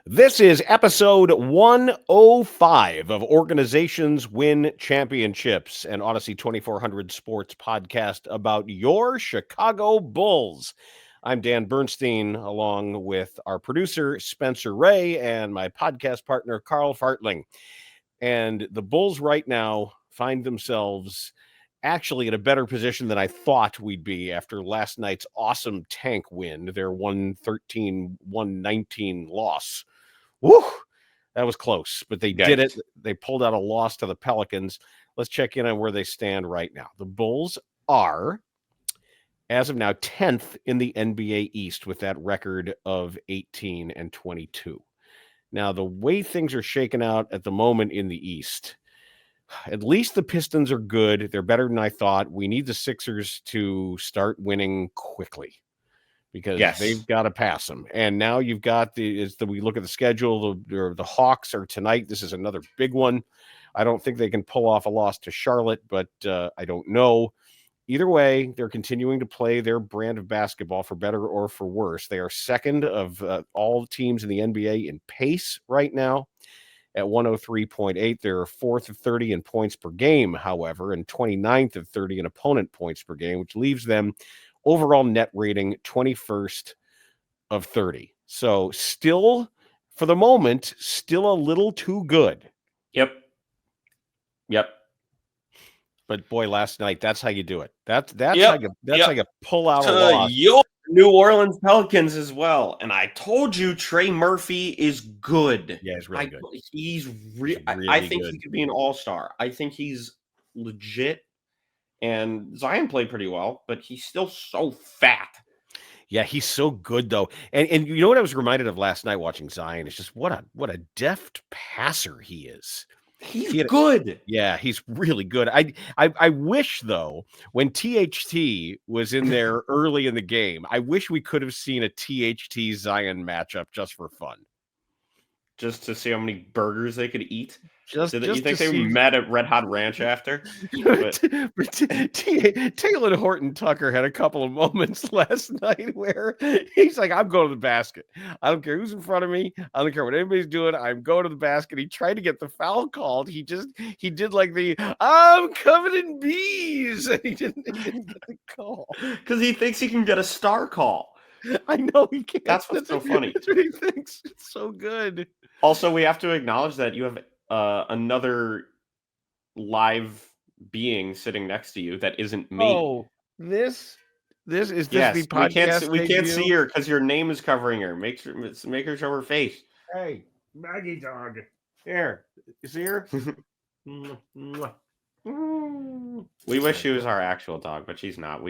This is episode 105 of Organizations Win Championships, an Odyssey 2400 sports podcast about your Chicago Bulls. I'm Dan Bernstein, along with our producer, Spencer Ray, and my podcast partner, Carl Fartling. And the Bulls right now find themselves actually in a better position than I thought we'd be after last night's awesome tank win, their 113-119 loss. Woo! That was close, but they did it. They pulled out a loss to the Pelicans. Let's check in on where they stand right now. The Bulls are, as of now, 10th in the NBA East with that record of 18-22. Now, the way things are shaking out at the moment in the East, at least the Pistons are good. They're better than I thought. We need the Sixers to start winning quickly, because they've got to pass them. And now you've got we look at the schedule, the Hawks are tonight. This is another big one. I don't think they can pull off a loss to Charlotte, but I don't know. Either way, they're continuing to play their brand of basketball, for better or for worse. They are second of all teams in the NBA in pace right now at 103.8. They're fourth of 30 in points per game, however, and 29th of 30 in opponent points per game, which leaves them overall net rating 21st of 30. So still, for the moment, still a little too good. Yep. But boy, last night, that's how you do it. That's how you pull out a loss. Your New Orleans Pelicans as well. And I told you Trey Murphy is good. Yeah, he's really good. He's really I think good. He could be an all-star. I think he's legit. And Zion played pretty well, but he's still so fat. Yeah, he's so good though. And you know what I was reminded of last night watching Zion is just what a deft passer he is. He's good. Yeah, he's really good. I wish though, when THT was in there early in the game, I wish we could have seen a THT Zion matchup just for fun. Just to see how many burgers they could eat. You think they met at Red Hot Ranch after? Taylor Horton Tucker had a couple of moments last night where he's like, I'm going to the basket. I don't care who's in front of me. I don't care what anybody's doing. I'm going to the basket. He tried to get the foul called. He did like the I'm covered in bees. And he didn't get the call. Because he thinks he can get a star call. I know he can't. That's what's so funny. That's what he thinks. It's so good. Also, we have to acknowledge that you have another live being sitting next to you that isn't me. Oh, this is the podcast. We can't see her because your name is covering her. Make her show her face. Hey, Maggie dog. Here, you see her? We wish she was our actual dog, but she's not.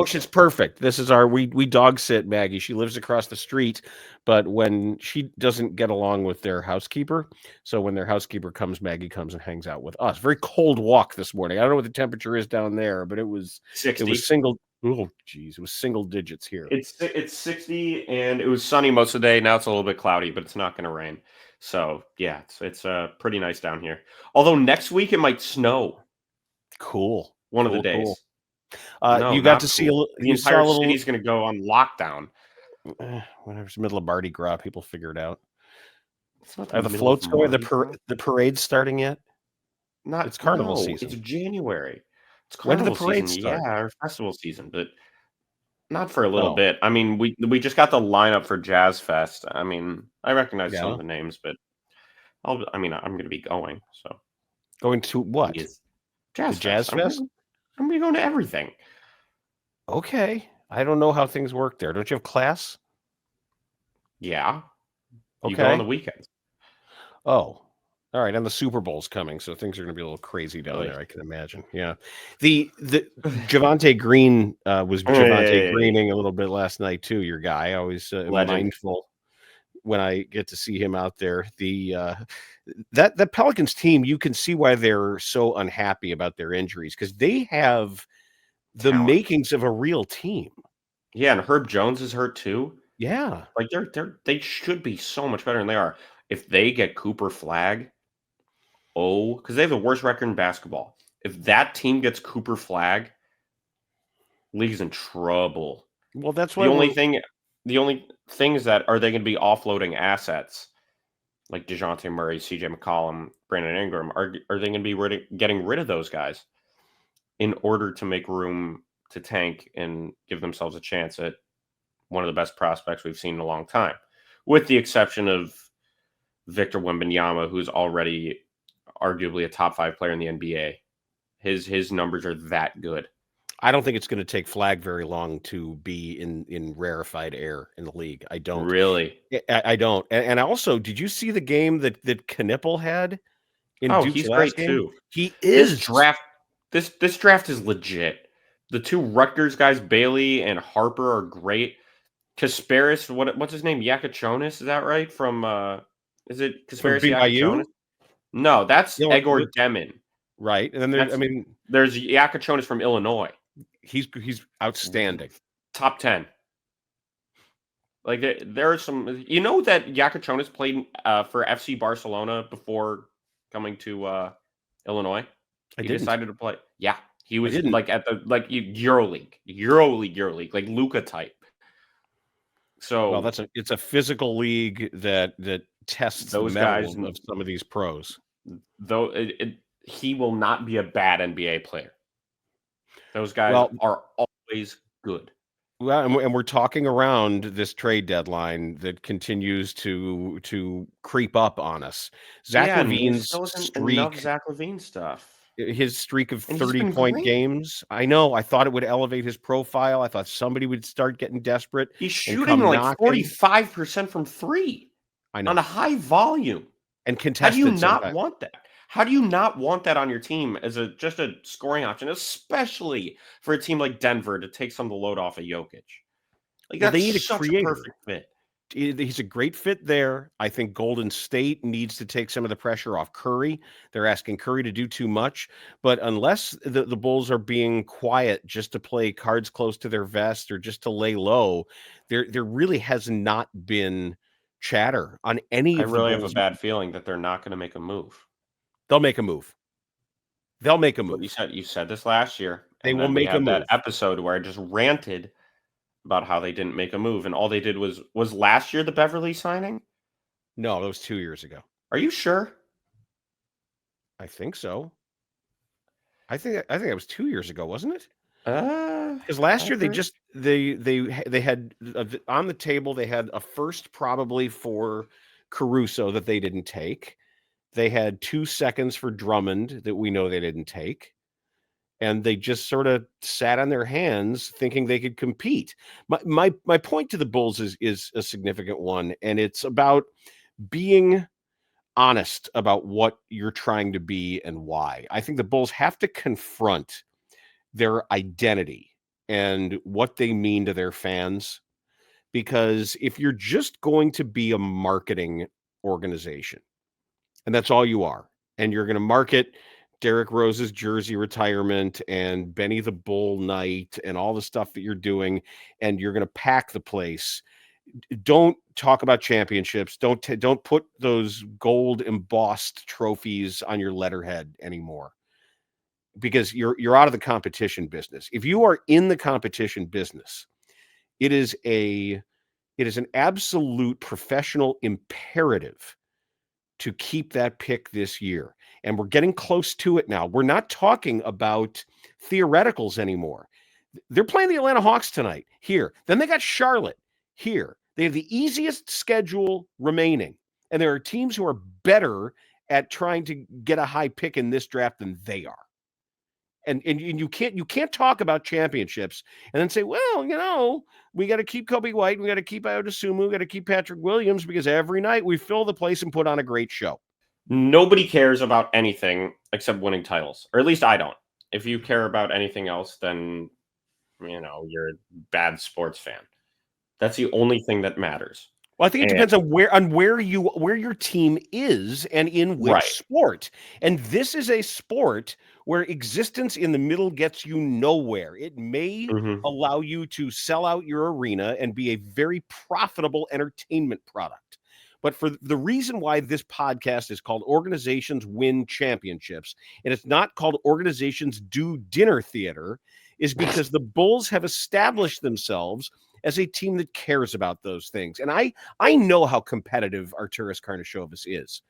She's perfect. This is we dog sit Maggie. She lives across the street, but when she doesn't get along with their housekeeper, so when their housekeeper comes, Maggie comes and hangs out with us. Very cold walk this morning. I don't know what the temperature is down there, but it was 60. It was single. Oh, geez, it was single digits here. It's 60, and it was sunny most of the day. Now it's a little bit cloudy, but it's not going to rain. So yeah, it's pretty nice down here. Although next week it might snow. Cool. One of the days. Cool. You got to see the entire city's going to go on lockdown. Whenever it's the middle of Mardi Gras, people figure it out. Are the floats going? The parade's starting yet? It's carnival season. It's January. It's carnival when did the parade season. Start? Yeah, our festival season, but not for a little bit. I mean, we just got the lineup for Jazz Fest. I mean, I recognize some of the names, but I'm going to be going. So going to what? Jazz Fest? I'm going to be going to everything. Okay. I don't know how things work there. Don't you have class? Yeah. Okay. You go on the weekends. Oh. All right. And the Super Bowl's coming, so things are going to be a little crazy down there, I can imagine. Yeah. The Javonte Green was Javonte Greening a little bit last night, too, your guy. I always mindful when I get to see him out there. That Pelicans team, you can see why they're so unhappy about their injuries, because they have the makings of a real team. Yeah, and Herb Jones is hurt too. Yeah, like they should be so much better than they are. If they get Cooper Flag, because they have the worst record in basketball. If that team gets Cooper Flag, league's in trouble. Well, that's why the only thing is that are they going to be offloading assets like DeJounte Murray, CJ McCollum, Brandon Ingram, are they going to be getting rid of those guys in order to make room to tank and give themselves a chance at one of the best prospects we've seen in a long time, with the exception of Victor Wembanyama, who's already arguably a top 5 player in the NBA. His numbers are that good. I don't think it's going to take Flag very long to be in rarefied air in the league. I don't. Really? I don't. And also, did you see the game that Knipple had in Duke's he's last great game? too. He is. This draft is legit. The 2 Rutgers guys, Bailey and Harper, are great. Kasparis, what's his name? Yakachonis, is that right? From is it Kasparis Yakachonis? No, that's Egor Demin. Right. And then there's Yakachonis from Illinois. He's outstanding. Top 10. Like there are some, that Yakachonis played for FC Barcelona before coming to Illinois. He decided to play. Yeah, he was like at the EuroLeague, like Luka type. So well, it's a physical league that tests those the guys of some of these pros. Though he will not be a bad NBA player. Those guys are always good. Well, and we're talking around this trade deadline that continues to creep up on us. Zach LaVine's streak, enough Zach LaVine stuff. His streak of 30-point games. I know. I thought it would elevate his profile. I thought somebody would start getting desperate. He's shooting like 45% from 3. I know. On a high volume. And contested. How do you not want that? How do you not want that on your team as just a scoring option, especially for a team like Denver to take some of the load off of Jokic? Like that's they need such a perfect fit. He's a great fit there. I think Golden State needs to take some of the pressure off Curry. They're asking Curry to do too much. But unless the Bulls are being quiet just to play cards close to their vest or just to lay low, there really has not been chatter on any of the Bulls. I really have a bad feeling that they're not going to make a move. They'll make a move. They'll make a move. You said this last year. They will make a move. That episode where I just ranted about how they didn't make a move, and all they did was last year the Beverly signing? No, that was 2 years ago. Are you sure? I think so. I think it was 2 years ago, wasn't it? Because last year they had on the table, they had a first probably for Caruso that they didn't take. They had 2 seconds for Drummond that we know they didn't take. And they just sort of sat on their hands thinking they could compete. My point to the Bulls is a significant one, and it's about being honest about what you're trying to be and why. I think the Bulls have to confront their identity and what they mean to their fans, because if you're just going to be a marketing organization, and that's all you are, and you're going to market Derrick Rose's jersey retirement and Benny the Bull night and all the stuff that you're doing, and you're going to pack the place, don't talk about championships. Don't put those gold embossed trophies on your letterhead anymore, because you're out of the competition business. If you are in the competition business, it is an absolute professional imperative to keep that pick this year. And we're getting close to it now. We're not talking about theoreticals anymore. They're playing the Atlanta Hawks tonight here. Then they got Charlotte here. They have the easiest schedule remaining. And there are teams who are better at trying to get a high pick in this draft than they are. And you can't talk about championships and then say, well, we got to keep Kobe White, we got to keep Ayo Dosunmu, we got to keep Patrick Williams, because every night we fill the place and put on a great show. Nobody cares about anything except winning titles, or at least I don't. If you care about anything else, then you're a bad sports fan. That's the only thing that matters. Well, I think it depends on where your team is and in which sport. And this is a sport where existence in the middle gets you nowhere. It may allow you to sell out your arena and be a very profitable entertainment product. But for the reason why this podcast is called Organizations Win Championships, and it's not called Organizations Do Dinner Theater, is because the Bulls have established themselves as a team that cares about those things. And I know how competitive Arturas Karnisovas is.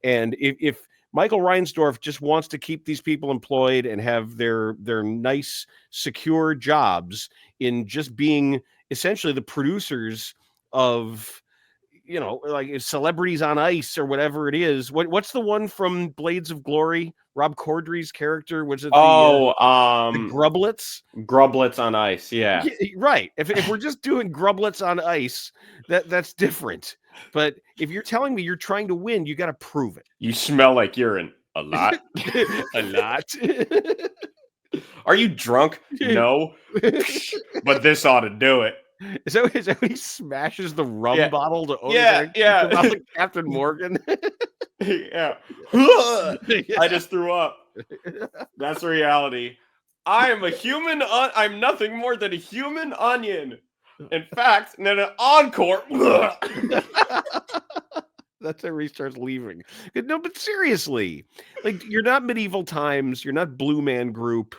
And if Michael Reinsdorf just wants to keep these people employed and have their nice, secure jobs in just being essentially the producers of, like Celebrities on Ice or whatever it is. What's the one from Blades of Glory? Rob Corddry's character? Was it the Grublets? Grublets on Ice, yeah. Right. If we're just doing Grublets on Ice, that's different. But if you're telling me you're trying to win, you got to prove it. You smell like urine a lot. A lot. Are you drunk? No. But this ought to do it. Is that when he smashes the rum bottle to like Captain Morgan? Yeah. I just threw up. That's reality. I am a human. I'm nothing more than a human onion. In fact, and then an encore. That's where he starts leaving. No, but seriously, like, you're not Medieval Times. You're not Blue Man Group.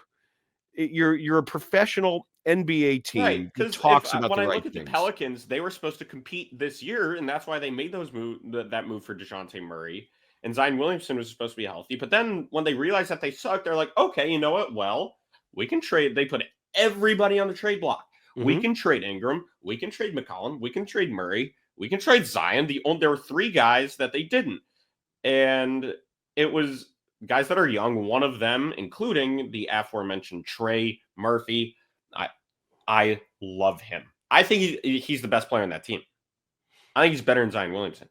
You're a professional NBA team, right? Because when I look at the Pelicans, they were supposed to compete this year, and that's why they made that move for DeJounte Murray. And Zion Williamson was supposed to be healthy, but then when they realized that they sucked, they're like, okay, you know what? Well, we can trade. They put everybody on the trade block. Mm-hmm. We can trade Ingram. We can trade McCollum. We can trade Murray. We can trade Zion. There were 3 guys that they didn't, and it was guys that are young. One of them, including the aforementioned Trey Murphy. I love him. I think he's the best player on that team. I think he's better than Zion Williamson.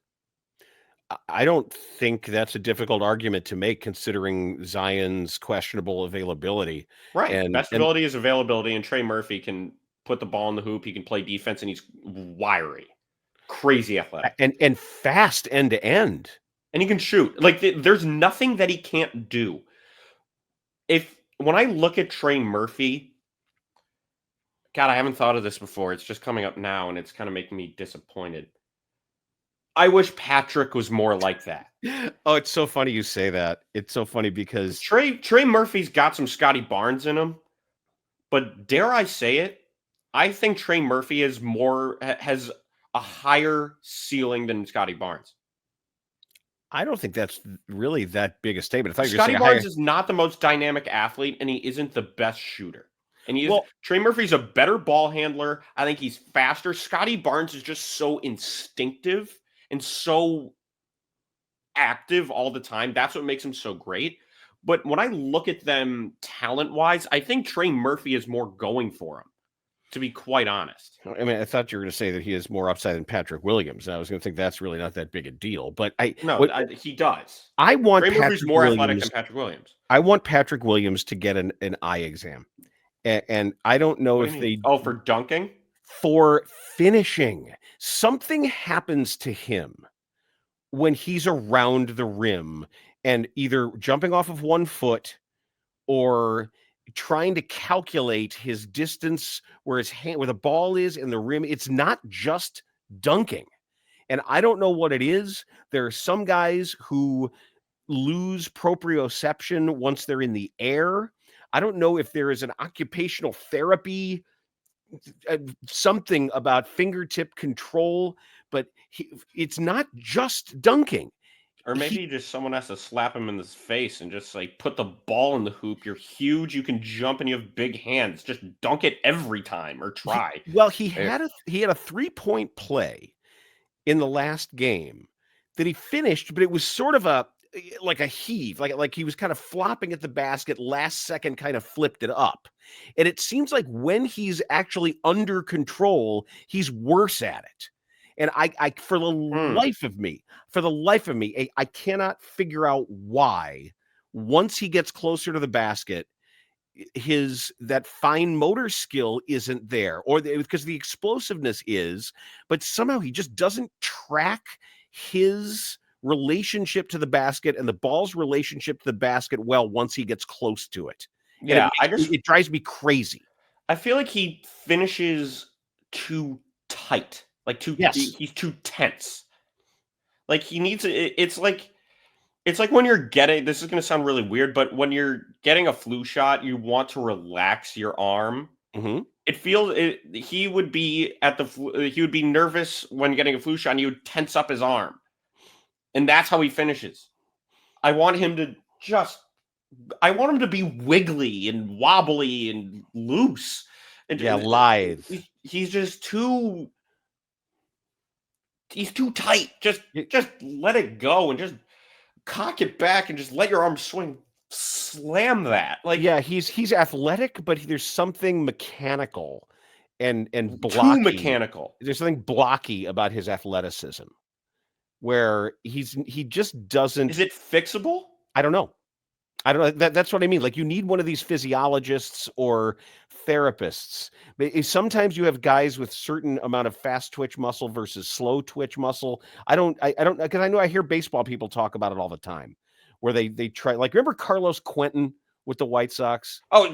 I don't think that's a difficult argument to make, considering Zion's questionable availability. Right. And best ability is availability, and Trey Murphy can put the ball in the hoop. He can play defense, and he's wiry, crazy athletic, and fast end to end. And he can shoot. Like, there's nothing that he can't do. When I look at Trey Murphy, God, I haven't thought of this before. It's just coming up now, and it's kind of making me disappointed. I wish Patrick was more like that. Oh, it's so funny you say that. It's so funny because Trey Murphy's got some Scotty Barnes in him, but dare I say it, I think Trey Murphy has a higher ceiling than Scotty Barnes. I don't think that's really that big a statement. Scotty Barnes is not the most dynamic athlete, and he isn't the best shooter. And Trey Murphy's a better ball handler. I think he's faster. Scotty Barnes is just so instinctive and so active all the time. That's what makes him so great. But when I look at them talent-wise, I think Trey Murphy is more going for him, to be quite honest. I mean, I thought you were going to say that he has more upside than Patrick Williams, and I was going to think that's really not that big a deal. But he does. I want Trey Murphy's more athletic than Patrick Williams. I want Patrick Williams to get an eye exam. And I don't know if they... Oh, for dunking? For finishing. Something happens to him when he's around the rim and either jumping off of one foot or trying to calculate his distance where the ball is and the rim. It's not just dunking. And I don't know what it is. There are some guys who lose proprioception once they're in the air. I don't know if there is an occupational therapy, something about fingertip control, but it's not just dunking. Or maybe just someone has to slap him in the face and just like put the ball in the hoop. You're huge. You can jump and you have big hands. Just dunk it every time or try. He had a 3-point play in the last game that he finished, but it was sort of like a heave, like he was kind of flopping at the basket, last second kind of flipped it up. And it seems like when he's actually under control, he's worse at it. And I for the life of me, I cannot figure out why once he gets closer to the basket, that fine motor skill isn't there, or because the explosiveness is, but somehow he just doesn't track his relationship to the basket and the ball's relationship to the basket well once he gets close to it. Yeah, it drives me crazy. I feel like he finishes too tight, he's too tense. Like he needs it's like when you're getting, this is going to sound really weird, but when you're getting a flu shot, you want to relax your arm It feels he would be he would be nervous when getting a flu shot, and he would tense up his arm, and that's how he finishes. I want him to be wiggly and wobbly and loose. And lithe. He's just too. He's too tight. Just let it go and just cock it back and just let your arm swing. Slam that. He's athletic, but there's something mechanical and blocky. Too mechanical. There's something blocky about his athleticism where he just doesn't. Is it fixable? I don't know. That's what I mean. Like, you need one of these physiologists or therapists. Sometimes you have guys with certain amount of fast twitch muscle versus slow twitch muscle. I don't, because I know I hear baseball people talk about it all the time, where they try, like, remember Carlos Quentin with the White Sox? Oh,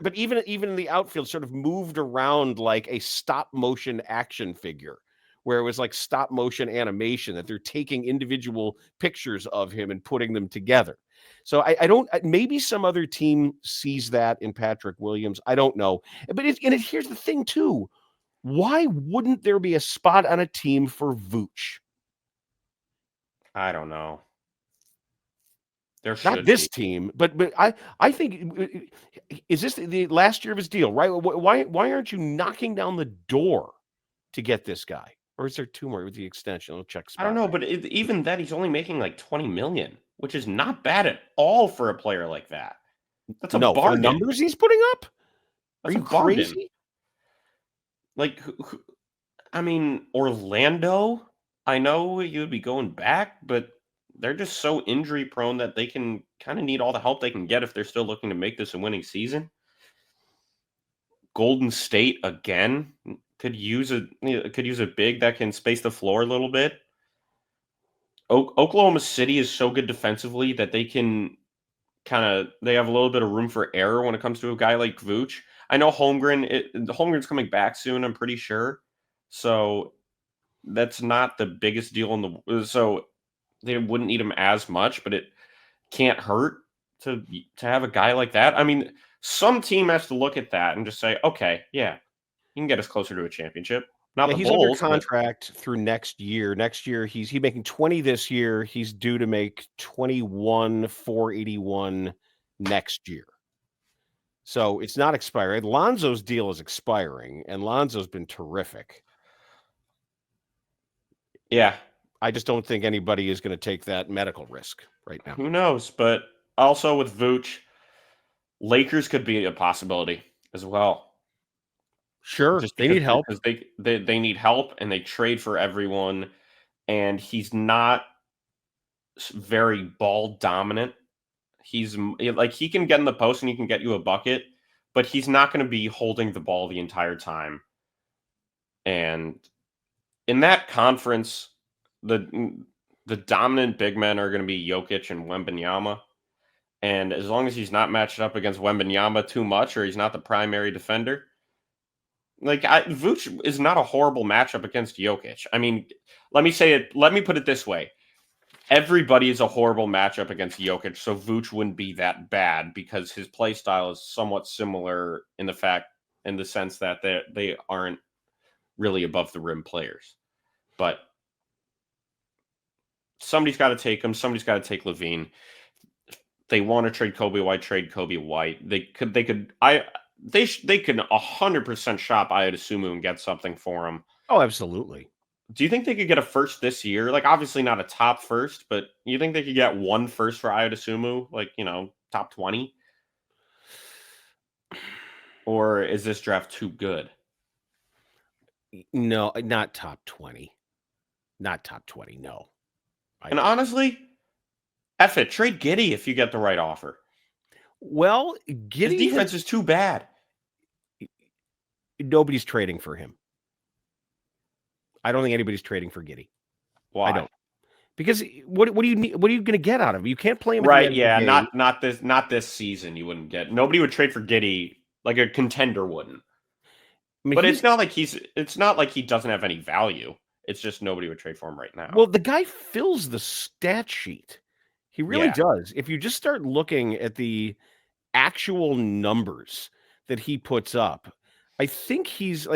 but even in the outfield, sort of moved around like a stop motion action figure, where it was like stop motion animation, that they're taking individual pictures of him and putting them together. So I don't, maybe some other team sees that in Patrick Williams. I don't know. But here's the thing too. Why wouldn't there be a spot on a team for Vooch? I don't know. There should Not this be. team, but I think, is this the last year of his deal, right? Why aren't you knocking down the door to get this guy? Or is there two more with the extension? I'll check. I don't know, but even that, he's only making like $20 million, which is not bad at all for a player like that. That's a bargain. For the numbers he's putting up? That's Are you crazy? Like, I mean, Orlando, I know you'd be going back, but they're just so injury prone that they can kind of need all the help they can get if they're still looking to make this a winning season. Golden State again could use a big that can space the floor a little bit. Oklahoma City is so good defensively that they can they have a little bit of room for error when it comes to a guy like Vooch. I know Holmgren's coming back soon, I'm pretty sure. So that's not the biggest deal so they wouldn't need him as much, but it can't hurt to have a guy like that. I mean, some team has to look at that and just say, okay, yeah, you can get us closer to a championship. He's under contract through next year. Next year, he's making 20 this year. He's due to make 21,481 next year. So it's not expiring. Lonzo's deal is expiring, and Lonzo's been terrific. Yeah. I just don't think anybody is going to take that medical risk right now. Who knows? But also with Vooch, Lakers could be a possibility as well. Sure, they need help. They need help, and they trade for everyone. And he's not very ball dominant. He's like, he can get in the post and he can get you a bucket, but he's not going to be holding the ball the entire time. And in that conference, the dominant big men are going to be Jokic and Wembanyama. And as long as he's not matched up against Wembanyama too much, or he's not the primary defender, like, Vooch is not a horrible matchup against Jokic. I mean, let me put it this way. Everybody is a horrible matchup against Jokic, so Vooch wouldn't be that bad because his play style is somewhat similar in the sense that they aren't really above the rim players. But somebody's got to take him. Somebody's got to take Levine. They want to trade Kobe White. Trade Kobe White. They could 100% shop Ayo Dosunmu and get something for him. Oh, absolutely. Do you think they could get a first this year? Like, obviously not a top first, but you think they could get one first for Ayo Dosunmu? Like, top 20? Or is this draft too good? No, not top 20. Not top 20, no. And honestly, F it. Trade Giddey if you get the right offer. Well, Giddey's defense is too bad. Nobody's trading for him. I don't think anybody's trading for Giddey. Why? I don't. Because what do you need? What are you going to get out of him? You can't play him. Right? Yeah. Not this season. You wouldn't get. Nobody would trade for Giddey. Like a contender wouldn't. I mean, but it's not like he doesn't have any value. It's just nobody would trade for him right now. Well, the guy fills the stat sheet. He really does. If you just start looking at the actual numbers, that he puts up, I think he's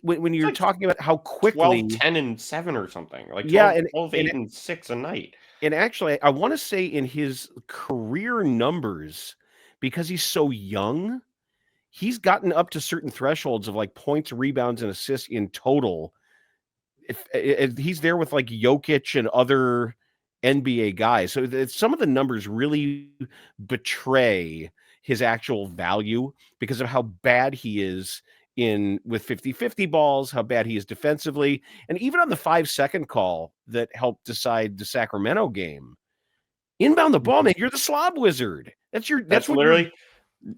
when you're like talking about how 12, quickly 10, and 7 or something. Like 12, yeah, 12 8, and 6 a night. and actually I want to say in his career numbers, because he's so young, he's gotten up to certain thresholds of like points, rebounds, and assists in total. If he's there with like Jokic and other NBA guys, so some of the numbers really betray his actual value because of how bad he is in with 50-50 balls, how bad he is defensively, and even on the 5-second call that helped decide the Sacramento game. Inbound the ball, man. You're the slob wizard. That's what literally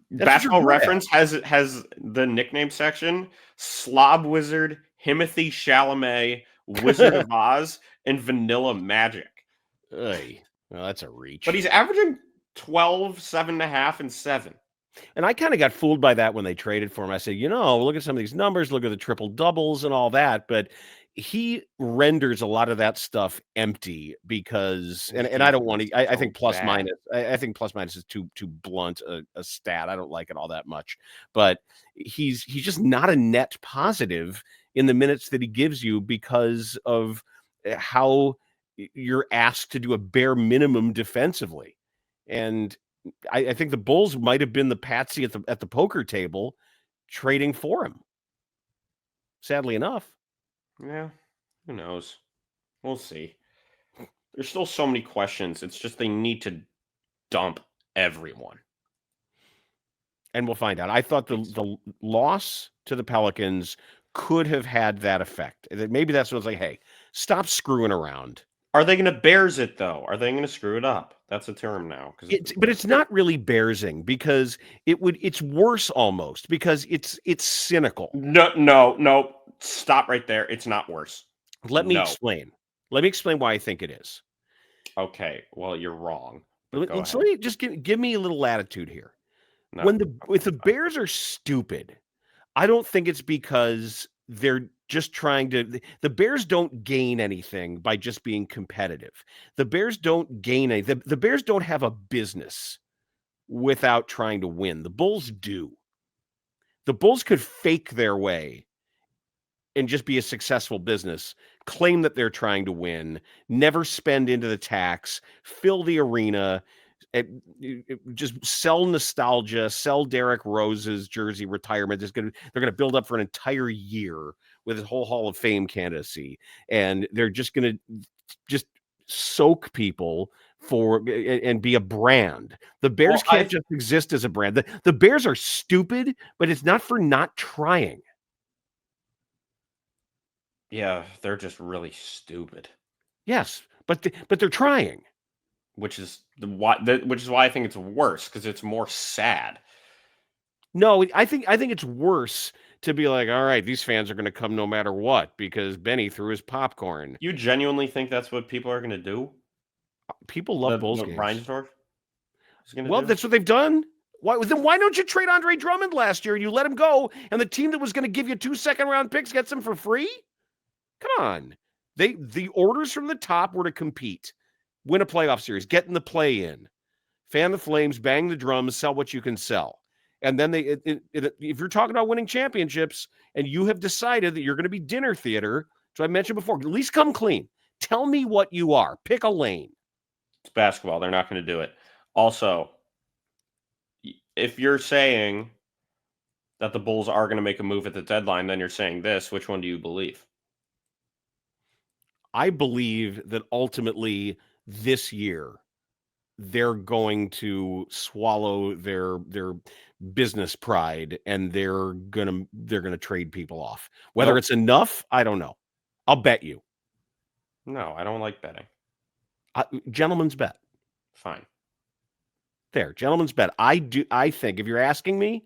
you're Basketball good at. Reference has the nickname section: Slob Wizard, Himothy Chalamet, Wizard of Oz, and Vanilla Magic. Well, that's a reach. But he's averaging 12, 7.5, and 7. And I kind of got fooled by that when they traded for him. I said, look at some of these numbers, look at the triple doubles and all that. But he renders a lot of that stuff empty because, and I don't want to, I think plus minus, I think plus minus is too blunt a stat. I don't like it all that much, but he's just not a net positive in the minutes that he gives you because of how you're asked to do a bare minimum defensively. And I think the Bulls might have been the patsy at the poker table trading for him. Sadly enough. Yeah, who knows? We'll see. There's still so many questions. It's just they need to dump everyone. And we'll find out. I thought the loss to the Pelicans could have had that effect. Maybe that's what it's like, hey, stop screwing around. Are they going to Bears it, though? Are they going to screw it up? That's a term now. But it's not really Bearsing because it's worse almost because it's cynical. No. Stop right there. It's not worse. Let me explain. Let me explain why I think it is. Okay. Well, you're wrong. Let me just give me a little latitude here. No, if the Bears are stupid, I don't think it's because they're just trying to. The Bears don't gain anything by just being competitive. The Bears don't gain anything. The Bears don't have a business without trying to win. The Bulls do. The Bulls could fake their way and just be a successful business, claim that they're trying to win, never spend into the tax, fill the arena, just sell nostalgia, sell Derrick Rose's jersey retirement. They're going to build up for an entire year with his whole Hall of Fame candidacy, and they're just going to just soak people and be a brand. The Bears can't just exist as a brand. The Bears are stupid, but it's not for not trying. Yeah, they're just really stupid. Yes, but they're trying. Which is why I think it's worse because it's more sad. No, I think it's worse to be like, all right, these fans are going to come no matter what because Benny threw his popcorn. You genuinely think that's what people are going to do? People love Bulls games. Reinsdorf is going to do? That's what they've done. Why don't you trade Andre Drummond last year and you let him go, and the team that was going to give you 2 second-round picks gets him for free? Come on. The orders from the top were to compete, win a playoff series, get in the play-in, fan the flames, bang the drums, sell what you can sell. And then if you're talking about winning championships and you have decided that you're going to be dinner theater, so I mentioned before, at least come clean. Tell me what you are. Pick a lane. It's basketball. They're not going to do it. Also, if you're saying that the Bulls are going to make a move at the deadline, then you're saying this. Which one do you believe? I believe that ultimately this year they're going to swallow their business pride and they're gonna trade people off. Whether it's enough, I don't know. I'll bet you. No, I don't like betting. Gentleman's bet. Fine. There, gentleman's bet. I think if you're asking me,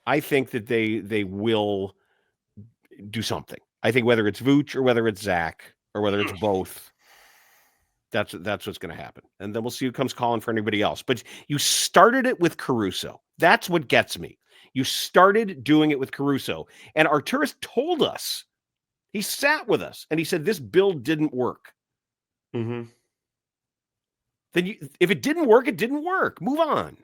I think that they will do something. I think whether it's Vooch or whether it's Zach or whether it's both, that's what's going to happen. And then we'll see who comes calling for anybody else. But you started it with Caruso. That's what gets me. You started doing it with Caruso. And Arturas told us, he sat with us, and he said this build didn't work. Mm-hmm. Then if it didn't work, it didn't work. Move on.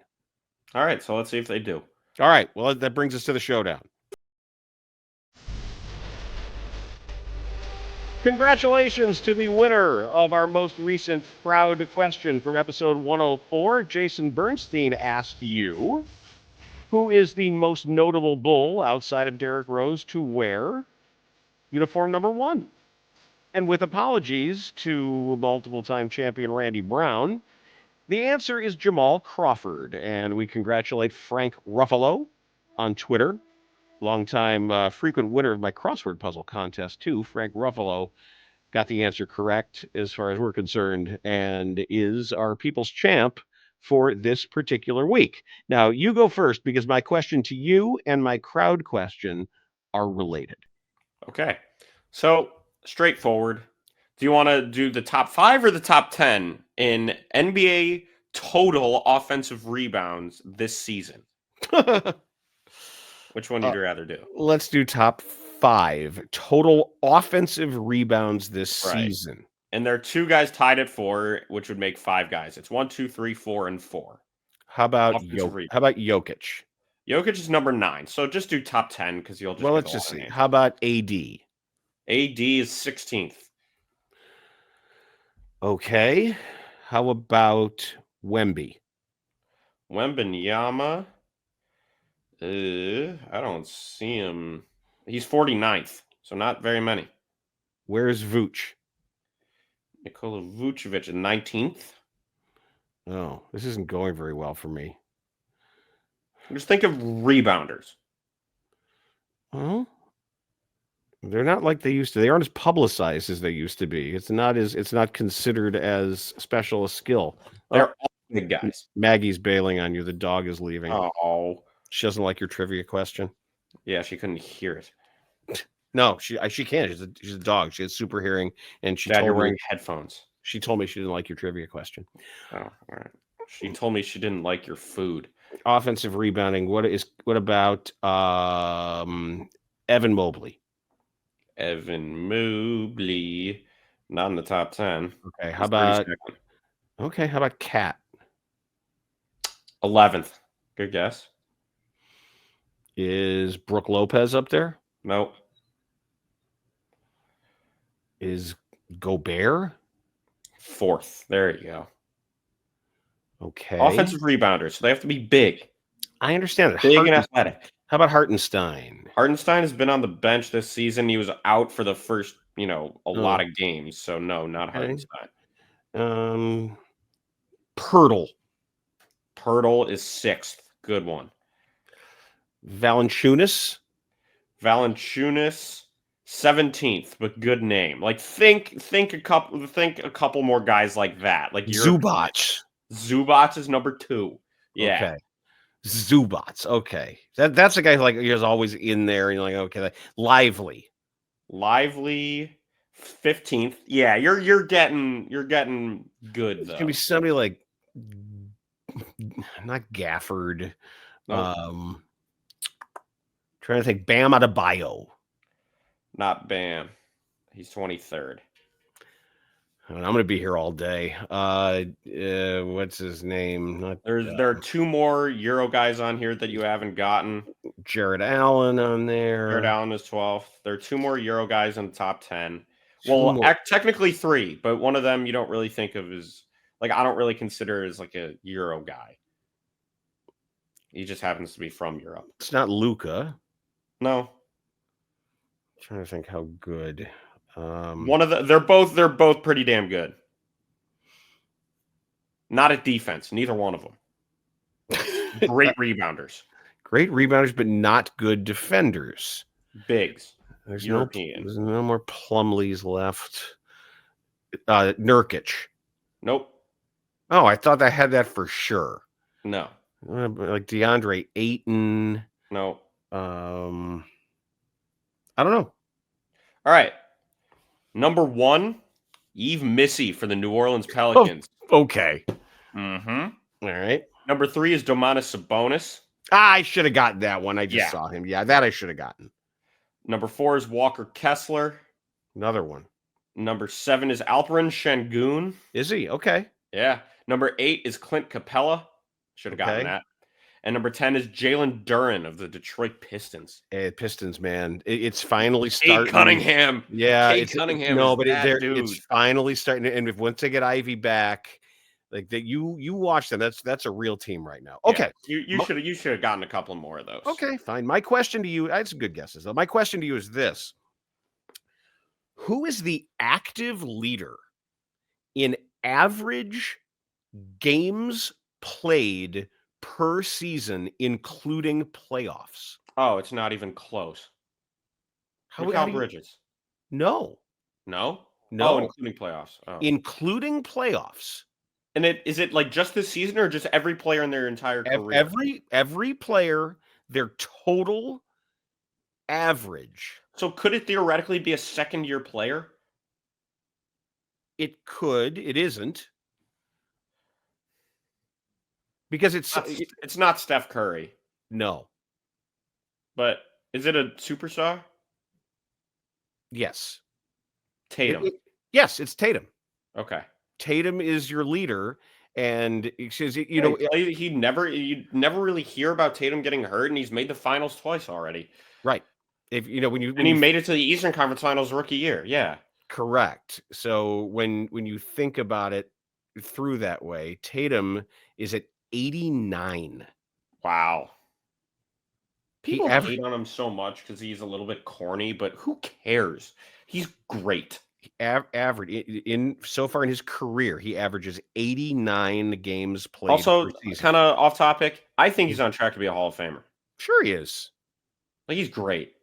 All right, so let's see if they do. All right. Well, that brings us to the showdown. Congratulations to the winner of our most recent crowd question from episode 104. Jason Bernstein asked you, who is the most notable Bull outside of Derrick Rose to wear uniform number 1? And with apologies to multiple-time champion Randy Brown, the answer is Jamal Crawford. And we congratulate Frank Ruffalo on Twitter, longtime frequent winner of my crossword puzzle contest, too. Frank Ruffalo got the answer correct as far as we're concerned and is our people's champ for this particular week. Now, you go first because my question to you and my crowd question are related. Okay. So, straightforward. Do you want to do the top 5 or the top 10 in NBA total offensive rebounds this season? Which one would you rather do? Let's do top 5 total offensive rebounds this season. And there are 2 guys tied at 4, which would make 5 guys. It's 1, 2, 3, 4, and 4. How about Jokic? Jokic is number 9. So just do top 10 because you'll just. Well, let's just see. How about AD? AD is 16th. Okay. How about Wemby? Wembanyama. I don't see him. He's 49th, so not very many. Where's Vooch? Nikola Vucevic is 19th. Oh, this isn't going very well for me. Just think of rebounders. Well, they're not like they used to. They aren't as publicized as they used to be. It's not considered as special a skill. They're all big guys. Maggie's bailing on you. The dog is leaving. Oh. She doesn't like your trivia question. Yeah, she couldn't hear it. No, she can't. She's a dog. She has super hearing, and Dad, you're wearing headphones. She told me she didn't like your trivia question. Oh, all right. She told me she didn't like your food. Offensive rebounding. What about Evan Mobley? Evan Mobley, not in the top 10. Okay, how about Cat? 11th. Good guess. Is Brooke Lopez up there? Nope. Is Gobert? 4th. There you go. Okay. Offensive rebounders, so they have to be big. I understand it. Big and athletic. How about Hartenstein? Hartenstein has been on the bench this season. He was out for the first, lot of games. So no, not Hartenstein. Pirtle. Pirtle is 6th. Good one. Valanciunas. 17th, but good name. Like think a couple more guys like that. Like Zubac. Zubac is number 2. Yeah. Okay. Zubac. Okay. That's a guy who like is always in there, and you're like, okay. Lively 15th. Yeah, you're getting good It's though. gonna be somebody like not Gafford. Nope. Trying to think. Bam Adebayo. Not Bam. He's 23rd. I'm going to be here all day. What's his name? There are 2 more Euro guys on here that you haven't gotten. Jared Allen on there. Jared Allen is 12th. There are 2 more Euro guys in the top 10. Well, technically 3, but one of them you don't really think of as I don't really consider as like a Euro guy. He just happens to be from Europe. It's not Luka. No. I'm trying to think how good. They're both pretty damn good. Not at defense, neither one of them. Great rebounders. Great rebounders, but not good defenders. Bigs. There's no more Plumlees left. Nurkic. Nope. Oh, I thought I had that for sure. No. Like DeAndre Ayton. No. I don't know. All right. Number 1, Yves Missy for the New Orleans Pelicans. Oh, okay. Mm-hmm. All right. Number 3 is Domantas Sabonis. I should have gotten that one. I just saw him. Yeah, that I should have gotten. Number 4 is Walker Kessler. Another one. Number 7 is Alperen Şengün. Is he? Okay. Yeah. Number 8 is Clint Capella. Should have gotten that. And number 10 is Jalen Duren of the Detroit Pistons. Pistons, man. It's finally Cade starting. Cunningham. Yeah. Cade Cunningham no, is but that dude. it's finally starting. And once they get Ivy back, like that, you watch them. That's a real team right now. Okay. Yeah, you should have gotten a couple more of those. Okay, fine. My question to you, I had some good guesses though. My question to you is this. Who is the active leader in average games played per season, including playoffs? Oh, it's not even close. Mikal Bridges. No. No? No. Oh, including playoffs. Oh. Including playoffs. And is it like just this season or just every player in their entire career? Every player, their total average. So could it theoretically be a second-year player? It could. It isn't. Because it's not Steph Curry. No. But is it a superstar? Yes. Tatum. Yes, it's Tatum. Okay. Tatum is your leader, and you never really hear about Tatum getting hurt, and he's made the finals twice already. Right. If when he made it to the Eastern Conference Finals rookie year. Yeah. Correct. So when you think about it through that way, Tatum is at 89. Wow. People hate on him so much because he's a little bit corny, but who cares? He's great. Average so far in his career, he averages 89 games played. Also, kind of off topic, I think he's on track to be a Hall of Famer. Sure, he is. Like he's great.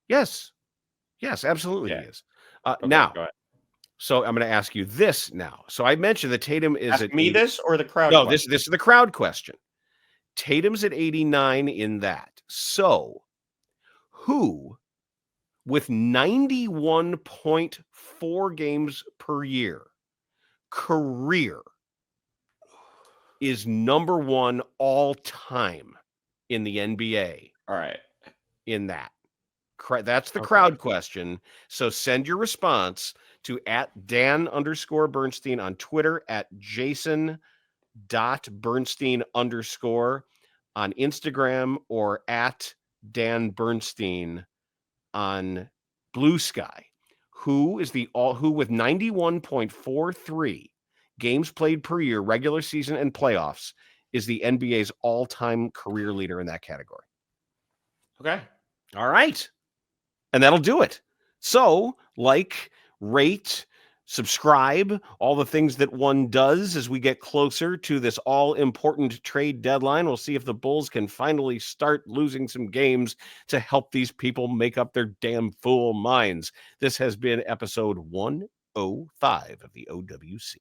Yes, absolutely, he is. Okay, now, go ahead. So I'm going to ask you this now. So I mentioned that Tatum is ask at me this or the crowd? No, this is the crowd question. Tatum's at 89 in that. So who, with 91.4 games per year, career, is number one all time in the NBA? All right. In that. That's the crowd question. So send your response to @Dan_Bernstein on Twitter, @Jason.Bernstein_ on Instagram, or @Dan_Bernstein on Blue Sky. Who with 91.43 games played per year, regular season and playoffs, is the NBA's all-time career leader in that category? Okay. All right. And that'll do it. So, rate, subscribe, all the things that one does as we get closer to this all-important trade deadline. We'll see if the Bulls can finally start losing some games to help these people make up their damn fool minds. This has been episode 105 of the OWC.